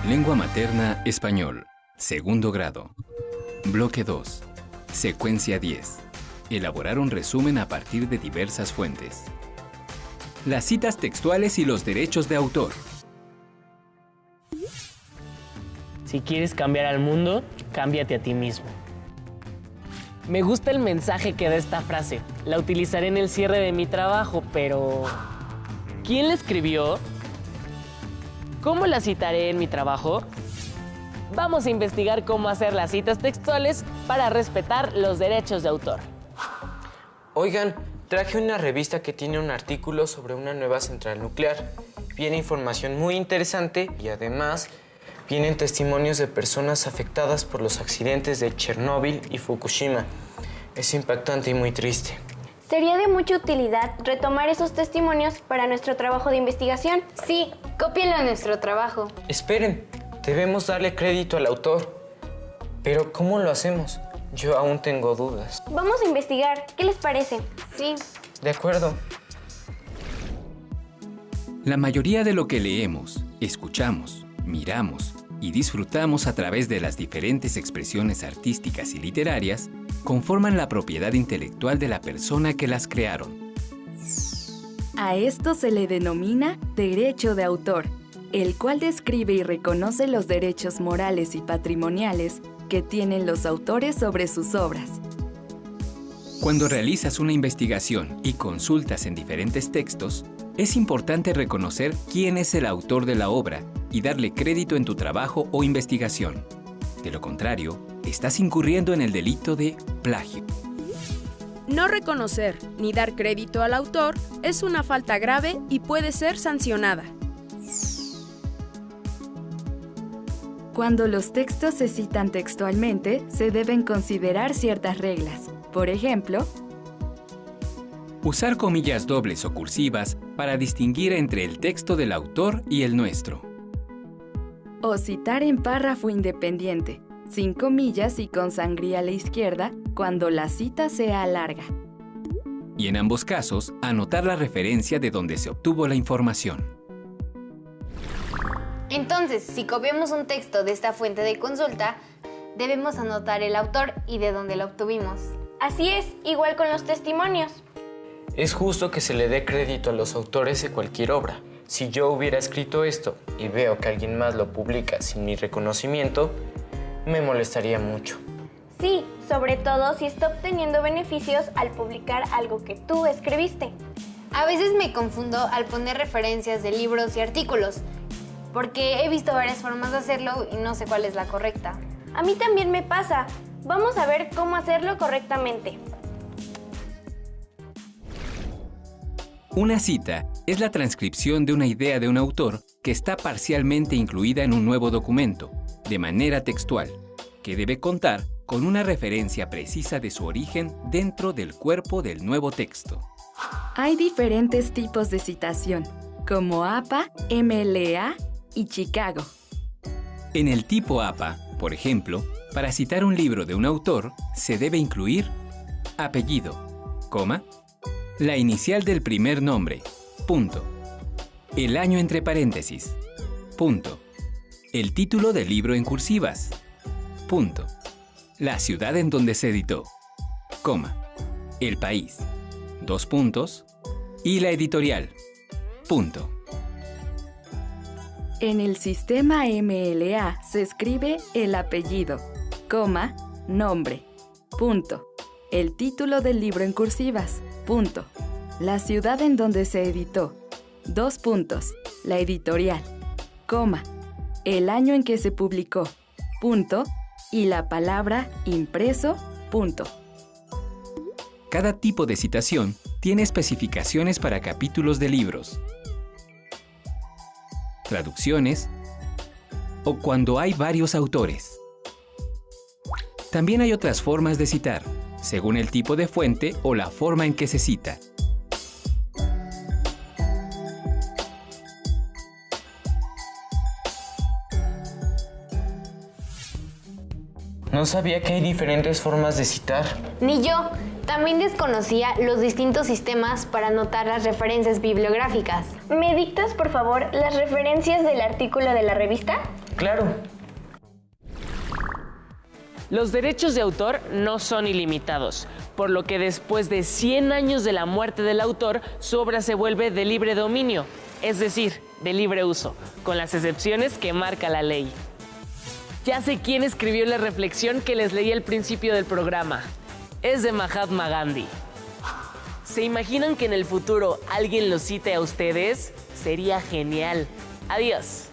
Lengua materna español. Segundo grado. Bloque 2. Secuencia 10. Elaborar un resumen a partir de diversas fuentes. Las citas textuales y los derechos de autor. Si quieres cambiar al mundo, cámbiate a ti mismo. Me gusta el mensaje que da esta frase. La utilizaré en el cierre de mi trabajo, pero ¿quién la escribió? ¿Cómo la citaré en mi trabajo? Vamos a investigar cómo hacer las citas textuales para respetar los derechos de autor. Oigan, traje una revista que tiene un artículo sobre una nueva central nuclear. Viene información muy interesante y además vienen testimonios de personas afectadas por los accidentes de Chernóbil y Fukushima. Es impactante y muy triste. Sería de mucha utilidad retomar esos testimonios para nuestro trabajo de investigación. Sí, cópienlo a nuestro trabajo. Esperen, debemos darle crédito al autor. Pero ¿cómo lo hacemos? Yo aún tengo dudas. Vamos a investigar. ¿Qué les parece? Sí. De acuerdo. La mayoría de lo que leemos, escuchamos, miramos y disfrutamos a través de las diferentes expresiones artísticas y literarias conforman la propiedad intelectual de la persona que las crearon. A esto se le denomina derecho de autor, el cual describe y reconoce los derechos morales y patrimoniales que tienen los autores sobre sus obras. Cuando realizas una investigación y consultas en diferentes textos, es importante reconocer quién es el autor de la obra y darle crédito en tu trabajo o investigación. De lo contrario, estás incurriendo en el delito de plagio. No reconocer ni dar crédito al autor es una falta grave y puede ser sancionada. Cuando los textos se citan textualmente, se deben considerar ciertas reglas. Por ejemplo, usar comillas dobles o cursivas para distinguir entre el texto del autor y el nuestro. O citar en párrafo independiente, sin comillas y con sangría a la izquierda, cuando la cita sea larga. Y en ambos casos, anotar la referencia de donde se obtuvo la información. Entonces, si copiamos un texto de esta fuente de consulta, debemos anotar el autor y de dónde lo obtuvimos. Así es, igual con los testimonios. Es justo que se le dé crédito a los autores de cualquier obra. Si yo hubiera escrito esto y veo que alguien más lo publica sin mi reconocimiento, me molestaría mucho. Sí, sobre todo si está obteniendo beneficios al publicar algo que tú escribiste. A veces me confundo al poner referencias de libros y artículos, porque he visto varias formas de hacerlo y no sé cuál es la correcta. A mí también me pasa. Vamos a ver cómo hacerlo correctamente. Una cita es la transcripción de una idea de un autor que está parcialmente incluida en un nuevo documento, de manera textual, que debe contar con una referencia precisa de su origen dentro del cuerpo del nuevo texto. Hay diferentes tipos de citación, como APA, MLA y Chicago. En el tipo APA, por ejemplo, para citar un libro de un autor, se debe incluir apellido, coma, la inicial del primer nombre, punto, el año entre paréntesis, punto, el título del libro en cursivas, punto, la ciudad en donde se editó, coma, el país, dos puntos, y la editorial, punto. En el sistema MLA se escribe el apellido, coma, nombre, punto, el título del libro en cursivas, punto, la ciudad en donde se editó, dos puntos, la editorial, coma, el año en que se publicó, punto, y la palabra impreso, punto. Cada tipo de citación tiene especificaciones para capítulos de libros, traducciones o cuando hay varios autores. También hay otras formas de citar, según el tipo de fuente o la forma en que se cita. No sabía que hay diferentes formas de citar. Ni yo. También desconocía los distintos sistemas para anotar las referencias bibliográficas. ¿Me dictas, por favor, las referencias del artículo de la revista? Claro. Los derechos de autor no son ilimitados, por lo que después de 100 años de la muerte del autor, su obra se vuelve de libre dominio, es decir, de libre uso, con las excepciones que marca la ley. Ya sé quién escribió la reflexión que les leí al principio del programa. Es de Mahatma Gandhi. ¿Se imaginan que en el futuro alguien los cite a ustedes? Sería genial. Adiós.